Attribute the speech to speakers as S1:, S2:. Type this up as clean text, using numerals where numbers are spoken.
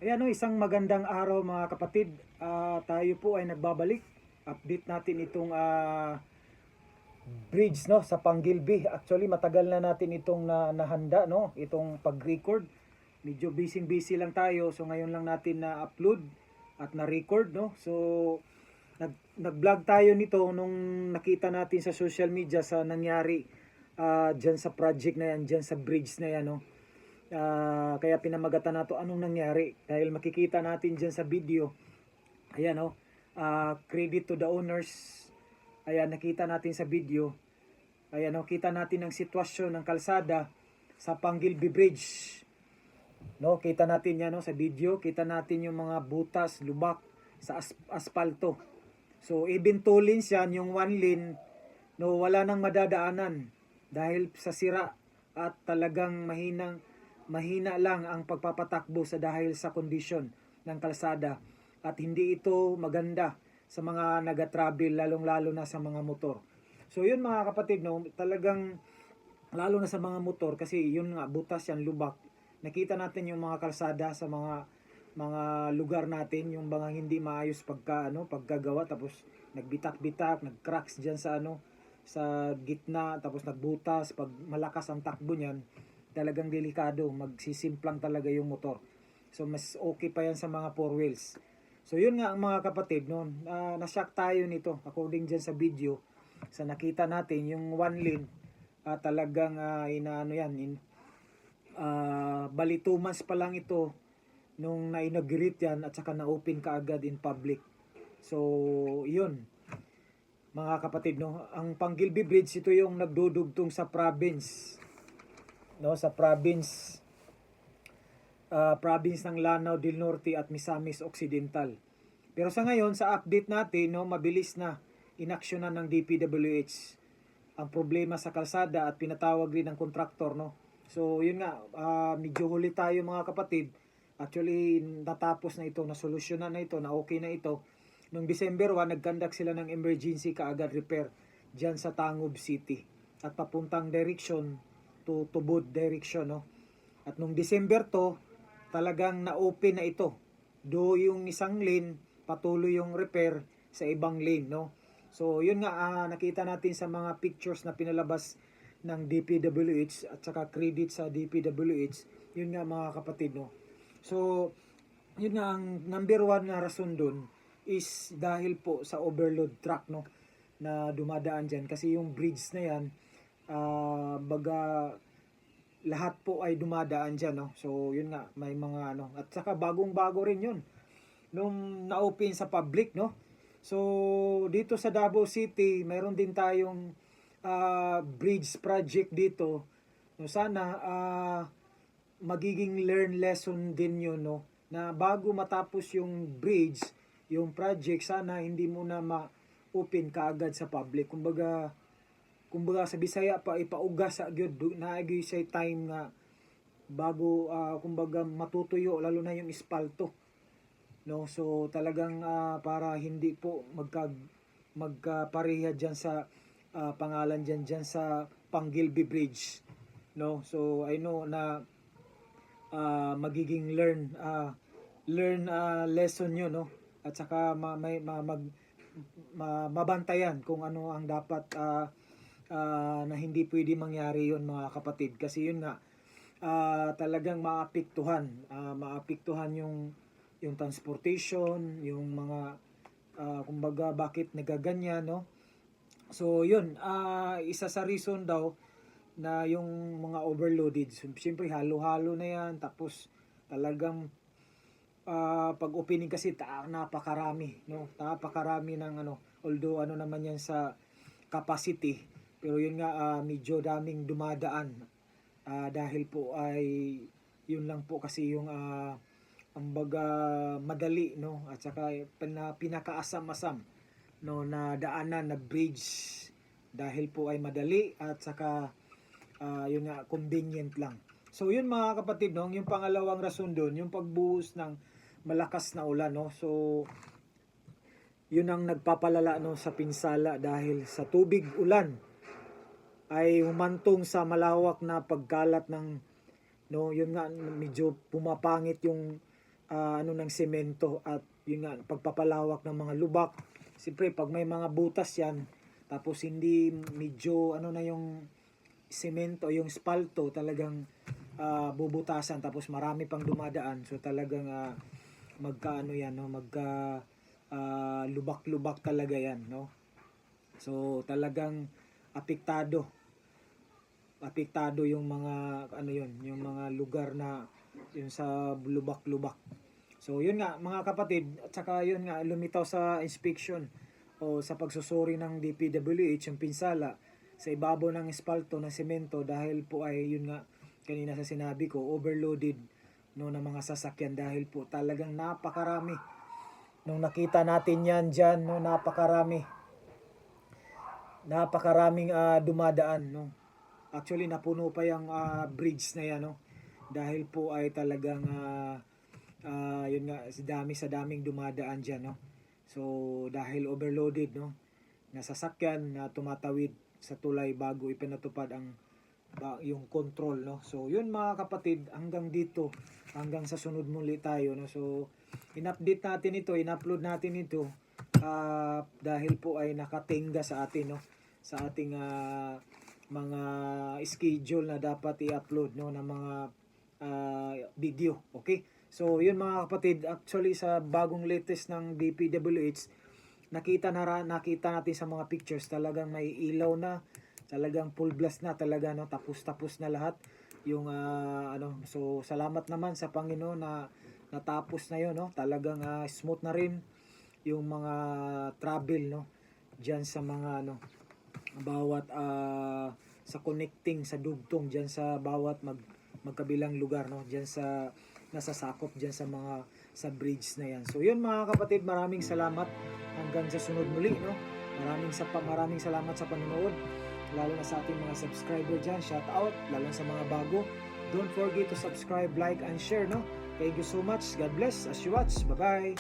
S1: Ayan o, isang magandang araw mga kapatid. Tayo po ay nagbabalik. Update natin itong bridge no sa Panggilby. Actually, matagal na natin itong nahanda no, itong pag-record. Medyo busy lang tayo, so ngayon lang natin na-upload at na-record no. So nag-vlog tayo nito nung nakita natin sa social media sa nangyari diyan sa project na yan, diyan sa bridge na yan no. Kaya pinamagatan nato anong nangyari dahil makikita natin diyan sa video. Ayan no. Credit to the owners. Ayan, nakita natin sa video. Ayan no, kita natin ang sitwasyon ng kalsada sa Panggilby Bridge. No, kita natin 'yan no sa video, kita natin yung mga butas, lubak sa asfalto. So even 2 lanes yan, yung 1 lane no, wala nang madadaanan dahil sa sira at talagang mahina lang ang pagpapatakbo sa dahil sa kondisyon ng kalsada at hindi ito maganda sa mga naga-travel, lalong-lalo na sa mga motor. So yun mga kapatid no, talagang lalo na sa mga motor kasi yun nga, butas yan, lubak. Nakita natin yung mga kalsada sa mga lugar natin, yung mga hindi maayos pagkagawa, tapos nagbitak-bitak, nagcracks diyan sa sa gitna, tapos nagbutas pag malakas ang takbo niyan. Talagang delikado, magsisimplang talaga yung motor. So mas okay pa yan sa mga 4 wheels. So yun nga ang mga kapatid noon, na-shock tayo nito according dyan sa video. Sa nakita natin yung 1 lane, talagang inaano yan, bali 2 months pa lang ito nung na-inaugurate yan at saka na-open kaagad in public. So yun mga kapatid no, ang Panggilby Bridge ito yung nagdudugtong sa province no, sa province ng Lanao del Norte at Misamis Occidental. Pero sa ngayon, sa update natin, no, mabilis na inaksyonan ng DPWH ang problema sa kalsada at pinatawag rin ng kontraktor. No? So, yun nga, medyo huli tayo mga kapatid. Actually, natapos na ito, nasolusyonan na ito, na okay na ito. Noong December 1, nag-conduct sila ng emergency kaagad repair dyan sa Tangub City at papuntang direction to Tubod direction. No? At nung December 2, talagang na-open na ito. Do yung isang lane, patuloy yung repair sa ibang lane, no? So, yun nga, nakita natin sa mga pictures na pinalabas ng DPWH at saka credit sa DPWH, yun nga mga kapatid, no? So, yun nga, ang number 1 na rason dun is dahil po sa overload truck, no? Na dumadaan dyan. Kasi yung bridge na yan, lahat po ay dumadaan dyan, no? So, yun nga, may mga at saka bagong-bago rin yun nung na-open sa public, no? So, dito sa Davao City, mayroon din tayong bridge project dito. No, sana magiging learn lesson din yun, no? Na bago matapos yung bridge, yung project, sana hindi mo na ma-open kaagad sa public. Kumbaga sa Bisaya pa ipauga sa gyud naagi say time nga bago kumbaga matutuyo, lalo na yung espalto, no? So talagang para hindi po magkapareha diyan sa pangalan diyan sa Panggilby Bridge, no? So I know na magiging learn lesson yun, no? At saka mabantayan kung ano ang dapat na hindi pwede mangyari yon mga kapatid. Kasi yun nga, talagang maapektuhan yung transportation, yung mga kumbaga bakit nagaganyan, no? So yun, isa sa reason daw na yung mga overloaded, siyempre halo-halo na yan, tapos talagang pag opening kasi napakarami, no? Napakarami ng although naman yan sa capacity, pero yun nga, medyo daming dumadaan dahil po ay yun lang po kasi yung ambaga madali, no? At saka pinakaasam-asam, no, na daanan na bridge dahil po ay madali at saka yun nga, convenient lang. So yun mga kapatid, no, yung pangalawang rason doon, yung pagbuhos ng malakas na ulan, no? So yun ang nagpapalala, no, sa pinsala dahil sa tubig ulan ay humantong sa malawak na pagkalat ng, no, yun nga, medyo pumapangit yung ano ng semento at yun nga pagpapalawak ng mga lubak. Siyempre pag may mga butas yan tapos hindi medyo ano na yung semento, yung spalto talagang bubutasan tapos marami pang dumadaan. So talagang magkaano yan, no? Lubak-lubak talaga yan, no? So talagang apektado yung mga ano yun, yung mga lugar na yun sa lubak-lubak. So yun nga mga kapatid, at saka yun nga lumitaw sa inspection o sa pagsusuri ng DPWH yung pinsala sa ibabaw ng espalto na semento dahil po ay yun nga kanina sa sinabi ko overloaded no ng mga sasakyan dahil po talagang napakarami. Nung nakita natin yan diyan no napakaraming dumadaan no. Actually napuno pa yung bridge na yan no dahil po ay talagang yun nga sa daming dumadaan diyan no. So dahil overloaded no na sasakyan na tumatawid sa tulay bago ipinatupad yung control no. So yun mga kapatid, hanggang dito, hanggang sa sunod muli tayo no. So in-update natin ito, in-upload natin ito dahil po ay nakatingga sa atin no sa ating mga schedule na dapat i-upload no ng mga video. Okay? So yun mga kapatid, actually sa bagong latest ng DPWH nakita natin sa mga pictures talagang may ilaw na, talagang full blast na talaga no, tapos na lahat yung so salamat naman sa Panginoon na natapos na yun no, talagang smooth na rin yung mga travel no diyan sa mga bawat sa connecting sa dugtong diyan sa bawat magkabilang lugar no, diyan sa nasasakop diyan sa mga sa bridge na yan. So yun mga kapatid, maraming salamat hanggang sa sunod muli no. Maraming salamat sa panonood, lalo na sa ating mga subscriber diyan. Shout out lalo sa mga bago. Don't forget to subscribe, like and share no. Thank you so much. God bless as you watch. Bye-bye.